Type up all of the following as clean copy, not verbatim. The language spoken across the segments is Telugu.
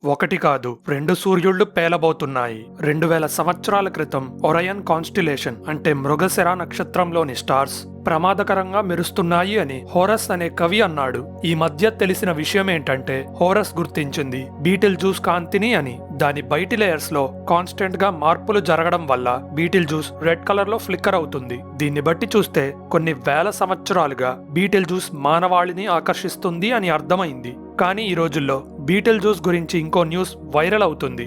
ఒకటి కాదు, రెండు సూర్యుళ్లు పేలబోతున్నాయి. 2000 సంవత్సరాల క్రితం ఒరయన్ కాన్స్టిలేషన్ అంటే మృగశిర నక్షత్రంలోని స్టార్స్ ప్రమాదకరంగా మెరుస్తున్నాయి అని హోరస్ అనే కవి అన్నాడు. ఈ మధ్య తెలిసిన విషయం ఏంటంటే హోరస్ గుర్తించింది బీటిల్ జ్యూస్ కాంతిని అని. దాని బయటి లేయర్స్ లో కాన్స్టెంట్ గా మార్పులు జరగడం వల్ల బీటిల్ జ్యూస్ రెడ్ కలర్ లో ఫ్లిక్కర్ అవుతుంది. దీన్ని బట్టి చూస్తే కొన్ని వేల సంవత్సరాలుగా బీటిల్ జ్యూస్ మానవాళిని ఆకర్షిస్తుంది అని అర్థమైంది. కానీ ఈ రోజుల్లో బీటిల్ జ్యూస్ గురించి ఇంకో న్యూస్ వైరల్ అవుతుంది.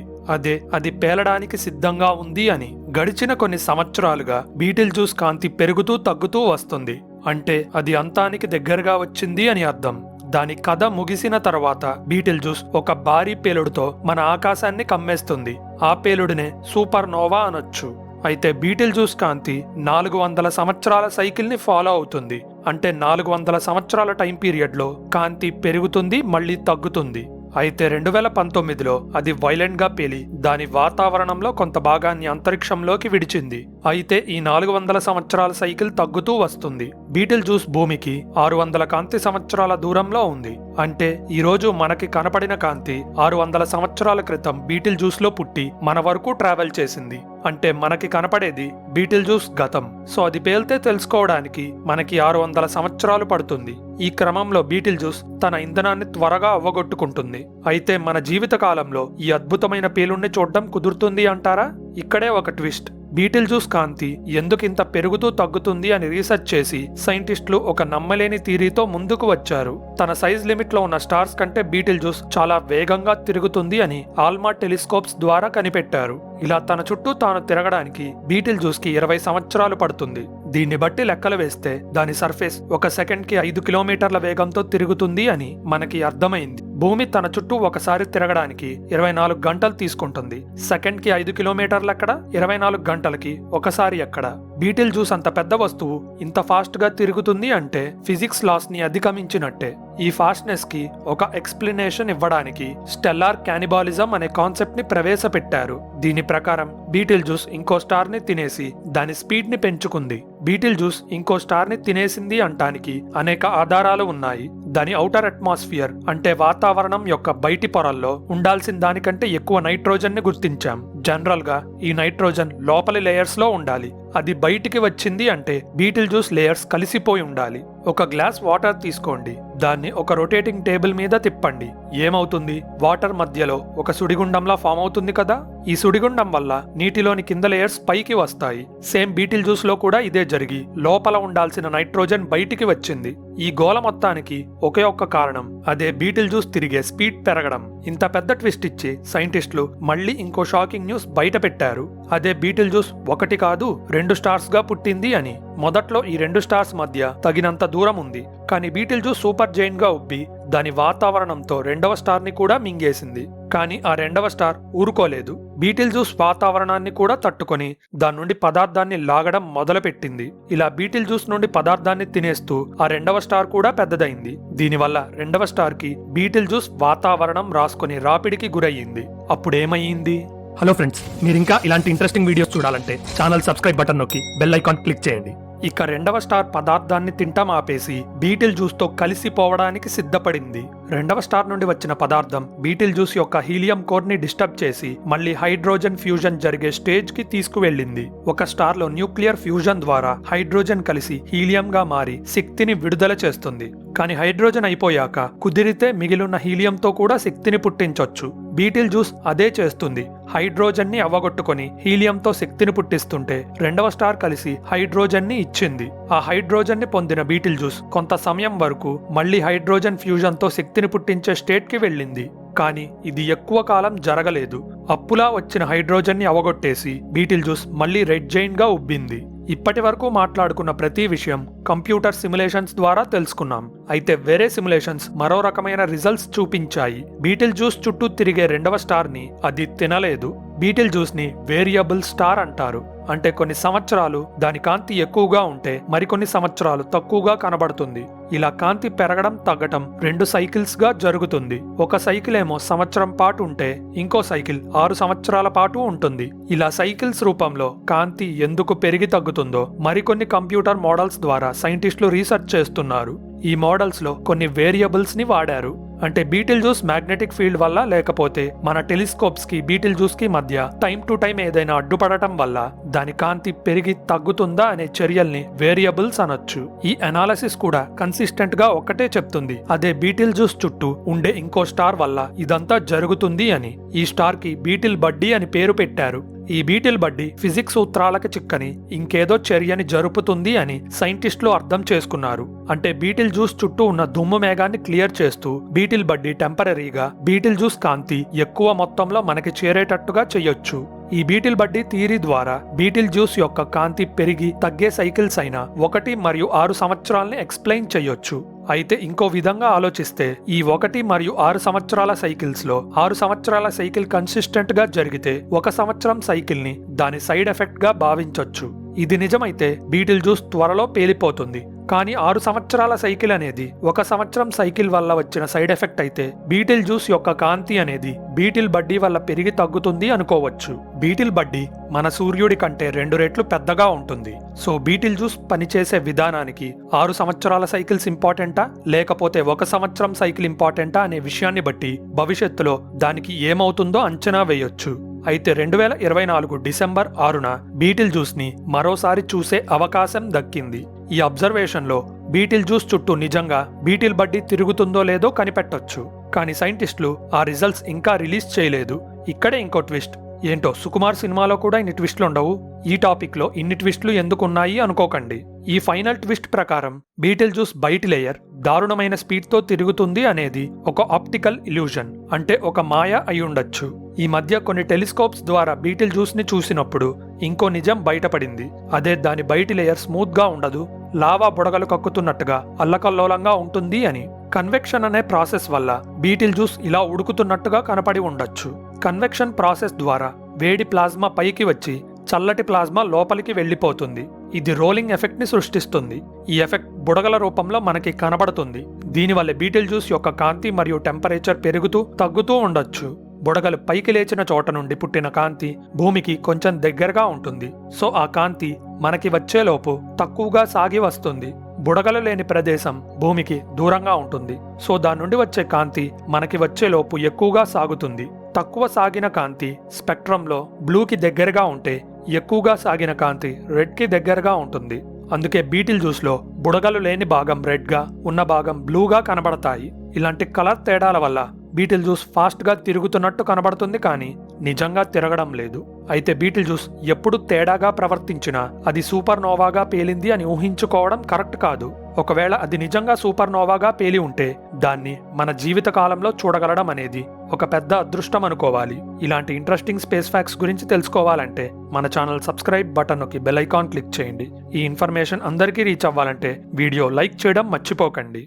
అది పేలడానికి సిద్ధంగా ఉంది అని. గడిచిన కొన్ని సంవత్సరాలుగా బీటిల్ జ్యూస్ కాంతి పెరుగుతూ తగ్గుతూ వస్తుంది. అంటే అది అంతానికి దగ్గరగా వచ్చింది అని అర్థం. దాని కథ ముగిసిన తర్వాత బీటిల్ జ్యూస్ ఒక భారీ పేలుడుతో మన ఆకాశాన్ని కమ్మేస్తుంది. ఆ పేలుడునే సూపర్ నోవా అనొచ్చు. అయితే బీటిల్ జ్యూస్ కాంతి 400 సంవత్సరాల సైకిల్ ని ఫాలో అవుతుంది. అంటే 400 సంవత్సరాల టైం పీరియడ్ లో కాంతి పెరుగుతుంది, మళ్ళీ తగ్గుతుంది. అయితే 2019లో అది వైలెంట్ గా పేలి దాని వాతావరణంలో కొంత భాగాన్ని అంతరిక్షంలోకి విడిచింది. అయితే ఈ 400 సంవత్సరాల సైకిల్ తగ్గుతూ వస్తుంది. బీటిల్ జ్యూస్ భూమికి 600 కాంతి సంవత్సరాల దూరంలో ఉంది. అంటే ఈ రోజు మనకి కనపడిన కాంతి 600 సంవత్సరాల క్రితం బీటిల్ జ్యూస్ లో పుట్టి మన వరకు ట్రావెల్ చేసింది. అంటే మనకి కనపడేది బీటిల్ జ్యూస్ గతం. సో అది పేల్తే తెలుసుకోవడానికి మనకి 600 సంవత్సరాలు పడుతుంది. ఈ క్రమంలో బీటిల్ జ్యూస్ తన ఇంధనాన్ని త్వరగా అవ్వగొట్టుకుంటుంది. అయితే మన జీవిత కాలంలో ఈ అద్భుతమైన పేలుణ్ణి చూడడం కుదురుతుంది అంటారా? ఇక్కడే ఒక ట్విస్ట్. బీటిల్ జ్యూస్ కాంతి ఎందుకింత పెరుగుతూ తగ్గుతుంది అని రీసెర్చ్ చేసి సైంటిస్టులు ఒక నమ్మలేని థియరీతో ముందుకు వచ్చారు. తన సైజ్ లిమిట్ లో ఉన్న స్టార్స్ కంటే బీటిల్ జ్యూస్ చాలా వేగంగా తిరుగుతుంది అని ఆల్మా టెలిస్కోప్స్ ద్వారా కనిపెట్టారు. ఇలా తన చుట్టూ తాను తిరగడానికి బీటిల్ జ్యూస్ కి 20 సంవత్సరాలు పడుతుంది. దీన్ని బట్టి లెక్కలు వేస్తే దాని సర్ఫేస్ ఒక సెకండ్ కి 5 కిలోమీటర్ల వేగంతో తిరుగుతుంది అని మనకి అర్థమైంది. భూమి తన చుట్టూ ఒకసారి తిరగడానికి 24 గంటలు తీసుకుంటుంది. సెకండ్ కి 5 కిలోమీటర్లు ఎక్కడ, 24 గంటలకి ఒకసారి ఎక్కడ? బీటిల్ జ్యూస్ అంత పెద్ద వస్తువు ఇంత ఫాస్ట్ గా తిరుగుతుంది అంటే ఫిజిక్స్ లాస్ ని అధిగమించినట్టే. ఈ ఫాస్ట్నెస్ కి ఒక ఎక్స్ప్లెనేషన్ ఇవ్వడానికి స్టెల్లార్ క్యానిబాలిజం అనే కాన్సెప్ట్ ని ప్రవేశపెట్టారు. దీని ప్రకారం బీటిల్ జ్యూస్ ఇంకో స్టార్ ని తినేసి దాని స్పీడ్ ని పెంచుకుంది. బీటిల్ జ్యూస్ ఇంకో స్టార్ ని తినేసింది అంటానికి అనేక ఆధారాలు ఉన్నాయి. దాని ఔటర్ అట్మాస్ఫియర్ అంటే వాతావరణం యొక్క బయటి పొరల్లో ఉండాల్సిన దానికంటే ఎక్కువ నైట్రోజన్ ని గుర్తించాం. జనరల్ గా ఈ నైట్రోజన్ లోపలి లేయర్స్ లో ఉండాలి. అది బయటికి వచ్చింది అంటే బీటిల్ జ్యూస్ లేయర్స్ కలిసిపోయి ఉండాలి. ఒక గ్లాస్ వాటర్ తీసుకోండి, దాన్ని ఒక రొటేటింగ్ టేబుల్ మీద తిప్పండి. ఏమవుతుంది? వాటర్ మధ్యలో ఒక సుడిగుండంలా ఫామ్ అవుతుంది కదా. ఈ సుడిగుండం వల్ల నీటిలోని కింద లేయర్స్ పైకి వస్తాయి. సేమ్ బీటిల్ జ్యూస్ లో కూడా ఇదే జరిగి లోపల ఉండాల్సిన నైట్రోజన్ బయటికి వచ్చింది. ఈ గోల మొత్తానికి ఒకే ఒక్క కారణం, అదే బీటిల్ జ్యూస్ తిరిగే స్పీడ్ పెరగడం. ఇంత పెద్ద ట్విస్ట్ ఇచ్చి సైంటిస్టులు మళ్ళీ ఇంకో షాకింగ్ న్యూస్ బయట పెట్టారు. అదే బీటిల్ జ్యూస్ ఒకటి కాదు, 2 స్టార్స్ గా పుట్టింది అని. మొదట్లో ఈ 2 స్టార్స్ మధ్య తగినంత దూరం ఉంది. కానీ బీటిల్ జ్యూస్ సూపర్ జైంట్ గా ఉబ్బి దాని వాతావరణంతో 2వ స్టార్ ని కూడా మింగేసింది. కానీ ఆ 2వ స్టార్ ఊరుకోలేదు. బీటిల్ జ్యూస్ వాతావరణాన్ని కూడా తట్టుకొని దాని నుండి పదార్థాన్ని లాగడం మొదలుపెట్టింది. ఇలా బీటిల్ జ్యూస్ నుండి పదార్థాన్ని తినేస్తూ ఆ 2వ స్టార్ కూడా పెద్దదైంది. దీనివల్ల 2వ స్టార్ కి బీటిల్ జ్యూస్ వాతావరణం రాసుకొని రాపిడికి గురయ్యింది. అప్పుడేమయ్యింది? హలో ఫ్రెండ్స్, మీరు ఇంకా ఇలాంటి ఇంట్రెస్టింగ్ వీడియోస్ చూడాలంటే ఛానల్ సబ్స్క్రైబ్ బటన్ నొక్కి బెల్ ఐకాన్ క్లిక్ చేయండి. ఇక 2వ స్టార్ పదార్థాన్ని తింటం ఆపేసి బీటిల్ జ్యూస్ తో కలిసిపోవడానికి సిద్ధపడింది. 2వ స్టార్ నుండి వచ్చిన పదార్థం బీటిల్ జ్యూస్ యొక్క హీలియం కోర్ ని డిస్టర్బ్ చేసి మళ్ళీ హైడ్రోజన్ ఫ్యూజన్ జరిగే స్టేజ్ కి తీసుకువెళ్ళింది. ఒక స్టార్ లో న్యూక్లియర్ ఫ్యూజన్ ద్వారా హైడ్రోజన్ కలిసి హీలియం గా మారి శక్తిని విడుదల చేస్తుంది. కానీ హైడ్రోజన్ అయిపోయాక కుదిరితే మిగిలిన హీలియంతో కూడా శక్తిని పుట్టించొచ్చు. బీటిల్ జ్యూస్ అదే చేస్తుంది. హైడ్రోజన్ ని అవ్వగొట్టుకొని హీలియంతో శక్తిని పుట్టిస్తుంటే 2వ స్టార్ కలిసి హైడ్రోజన్ ని ఇచ్చింది. ఆ హైడ్రోజన్ ని పొందిన బీటిల్ జ్యూస్ కొంత సమయం వరకు మళ్ళీ హైడ్రోజన్ ఫ్యూజన్ తో శక్తిని పుట్టించే స్టేట్ కి వెళ్ళింది. కానీ ఇది ఎక్కువ కాలం జరగలేదు. అప్పులా వచ్చిన హైడ్రోజన్ ని అవగొట్టేసి బీటిల్ జ్యూస్ మళ్ళీ రెడ్ జైంట్ గా ఉబ్బింది. ఇప్పటి వరకు మాట్లాడుకున్న ప్రతి విషయం కంప్యూటర్ సిమ్యులేషన్స్ ద్వారా తెలుసుకున్నాం. అయితే వేరే సిమ్యులేషన్స్ మరో రకమైన రిజల్ట్స్ చూపించాయి. బీటిల్ జ్యూస్ చుట్టూ తిరిగే 2వ స్టార్ ని అది తినలేదు. బీటిల్ జ్యూస్ ని వేరియబుల్ స్టార్ అంటారు. అంటే కొన్ని సంవత్సరాలు దాని కాంతి ఎక్కువగా ఉంటే మరికొన్ని సంవత్సరాలు తక్కువగా కనబడుతుంది. ఇలా కాంతి పెరగడం తగ్గటం 2 సైకిల్స్ గా జరుగుతుంది. ఒక సైకిల్ ఏమో సంవత్సరం పాటు ఉంటే ఇంకో సైకిల్ 6 సంవత్సరాల పాటు ఉంటుంది. ఇలా సైకిల్స్ రూపంలో కాంతి ఎందుకు పెరిగి తగ్గుతుందో మరికొన్ని కంప్యూటర్ మోడల్స్ ద్వారా సైంటిస్టులు రీసెర్చ్ చేస్తున్నారు. ఈ మోడల్స్ లో కొన్ని వేరియబుల్స్ ని వాడారు. అంటే బీటిల్ జ్యూస్ మ్యాగ్నెటిక్ ఫీల్డ్ వల్ల లేకపోతే మన టెలిస్కోప్స్ కి బీటిల్ జ్యూస్ కి మధ్య టైం టు టైం ఏదైనా అడ్డుపడటం వల్ల దాని కాంతి పెరిగి తగ్గుతుందా అనే చర్యల్ని వేరియబుల్స్ అనొచ్చు. ఈ అనాలిసిస్ కూడా కన్సిస్టెంట్ గా ఒక్కటే చెప్తుంది, అదే బీటిల్ జ్యూస్ చుట్టూ ఉండే ఇంకో స్టార్ వల్ల ఇదంతా జరుగుతుంది అని. ఈ స్టార్ కి బీటిల్ బడ్డీ అని పేరు పెట్టారు. ఈ బీటిల్ బడ్డీ ఫిజిక్స్ సూత్రాలకు చిక్కని ఇంకేదో చర్యని జరుపుతుంది అని సైంటిస్టులు అర్థం చేసుకున్నారు. అంటే బీటిల్ జ్యూస్ చుట్టూ ఉన్న దుమ్ము మేఘాన్ని క్లియర్ చేస్తూ బీటిల్ బడ్డీ టెంపరరీగా బీటిల్ జ్యూస్ కాంతి ఎక్కువ మొత్తంలో మనకి చేరేటట్టుగా చేయొచ్చు. ఈ బీటిల్ బడ్డీ థియరీ ద్వారా బీటిల్ జ్యూస్ యొక్క కాంతి పెరిగి తగ్గే సైకిల్స్ అయిన 1 మరియు 6 సంవత్సరాల్ని ఎక్స్ప్లెయిన్ చేయొచ్చు. అయితే ఇంకో విధంగా ఆలోచిస్తే ఈ 1 మరియు 6 సంవత్సరాల సైకిల్స్ లో 6 సంవత్సరాల సైకిల్ కన్సిస్టెంట్ గా జరిగితే 1 సంవత్సరం సైకిల్ ని దాని సైడ్ ఎఫెక్ట్ గా భావించొచ్చు. ఇది నిజమైతే బీటిల్ జ్యూస్ త్వరలో పేలిపోతుంది. కానీ 6 సంవత్సరాల సైకిల్ అనేది 1 సంవత్సరం సైకిల్ వల్ల వచ్చిన సైడ్ ఎఫెక్ట్ అయితే బీటిల్ జ్యూస్ యొక్క కాంతి అనేది బీటిల్ బడ్డీ వల్ల పెరిగి తగ్గుతుంది అనుకోవచ్చు. బీటిల్ బడ్డీ మన సూర్యుడి కంటే 2 రెట్లు పెద్దగా ఉంటుంది. సో బీటిల్ జ్యూస్ పనిచేసే విధానానికి 6 సంవత్సరాల సైకిల్స్ ఇంపార్టెంటా లేకపోతే 1 సంవత్సరం సైకిల్ ఇంపార్టెంటా అనే విషయాన్ని బట్టి భవిష్యత్తులో దానికి ఏమవుతుందో అంచనా వేయొచ్చు. అయితే 2024 డిసెంబర్ 6న బీటిల్ జ్యూస్ ని మరోసారి చూసే అవకాశం దక్కింది. ఈ అబ్జర్వేషన్ లో బీటిల్ జ్యూస్ చుట్టూ నిజంగా బీటిల్ బడ్డీ తిరుగుతుందో లేదో కనిపెట్టొచ్చు. కానీ సైంటిస్టులు ఆ రిజల్ట్స్ ఇంకా రిలీజ్ చేయలేదు. ఇక్కడే ఇంకో ట్విస్ట్. ఏంటో సుకుమార్ సినిమాలో కూడా ఇన్ని ట్విస్టులు ఉండవు, ఈ టాపిక్ లో ఇన్ని ట్విస్టులు ఎందుకున్నాయి అనుకోకండి. ఈ ఫైనల్ ట్విస్ట్ ప్రకారం బీటిల్ జ్యూస్ బయటి లేయర్ దారుణమైన స్పీడ్ తో తిరుగుతుంది అనేది ఒక ఆప్టికల్ ఇల్యూజన్, అంటే ఒక మాయ అయి ఉండొచ్చు. ఈ మధ్య కొన్ని టెలిస్కోప్స్ ద్వారా బీటిల్ జ్యూస్ ని చూసినప్పుడు ఇంకో నిజం బయటపడింది. అదే దాని బయటి లేయర్ స్మూత్ గా ఉండదు, లావా బుడగలు కక్కుతున్నట్టుగా అల్లకల్లోలంగా ఉంటుంది అని. కన్వెక్షన్ అనే ప్రాసెస్ వల్ల బీటిల్ జ్యూస్ ఇలా ఉడుకుతున్నట్టుగా కనపడి ఉండొచ్చు. కన్వెక్షన్ ప్రాసెస్ ద్వారా వేడి ప్లాజ్మా పైకి వచ్చి చల్లటి ప్లాజ్మా లోపలికి వెళ్లిపోతుంది. ఇది రోలింగ్ ఎఫెక్ట్ ని సృష్టిస్తుంది. ఈ ఎఫెక్ట్ బుడగల రూపంలో మనకి కనబడుతుంది. దీనివల్ల బీటిల్ జ్యూస్ యొక్క కాంతి మరియు టెంపరేచర్ పెరుగుతూ తగ్గుతూ ఉండొచ్చు. బుడగలు పైకి లేచిన చోట నుండి పుట్టిన కాంతి భూమికి కొంచెం దగ్గరగా ఉంటుంది. సో ఆ కాంతి మనకి వచ్చేలోపు తక్కువగా సాగి వస్తుంది. బుడగలు లేని ప్రదేశం భూమికి దూరంగా ఉంటుంది. సో దాని నుండి వచ్చే కాంతి మనకి వచ్చేలోపు ఎక్కువగా సాగుతుంది. తక్కువ సాగిన కాంతి స్పెక్ట్రంలో బ్లూకి దగ్గరగా ఉంటే, ఎక్కువగా సాగిన కాంతి రెడ్కి దగ్గరగా ఉంటుంది. అందుకే బీటిల్ జ్యూస్లో బుడగలు లేని భాగం రెడ్గా, ఉన్న భాగం బ్లూగా కనబడతాయి. ఇలాంటి కలర్ తేడాల వల్ల బీటిల్ జ్యూస్ ఫాస్ట్గా తిరుగుతున్నట్టు కనబడుతుంది, కానీ నిజంగా తిరగడం లేదు. అయితే బీటిల్ జ్యూస్ ఎప్పుడు తేడాగా ప్రవర్తించినా అది సూపర్ నోవాగా పేలింది అని ఊహించుకోవడం కరెక్ట్ కాదు. ఒకవేళ అది నిజంగా సూపర్ నోవాగా పేలి ఉంటే దాన్ని మన జీవిత కాలంలో చూడగలడం అనేది ఒక పెద్ద అదృష్టం అనుకోవాలి. ఇలాంటి ఇంట్రెస్టింగ్ స్పేస్ ఫ్యాక్ట్స్ గురించి తెలుసుకోవాలంటే మన ఛానల్ సబ్స్క్రైబ్ బటన్ నొక్కి బెల్ ఐకాన్ క్లిక్ చేయండి. ఈ ఇన్ఫర్మేషన్ అందరికీ రీచ్ అవ్వాలంటే వీడియో లైక్ చేయడం మర్చిపోకండి.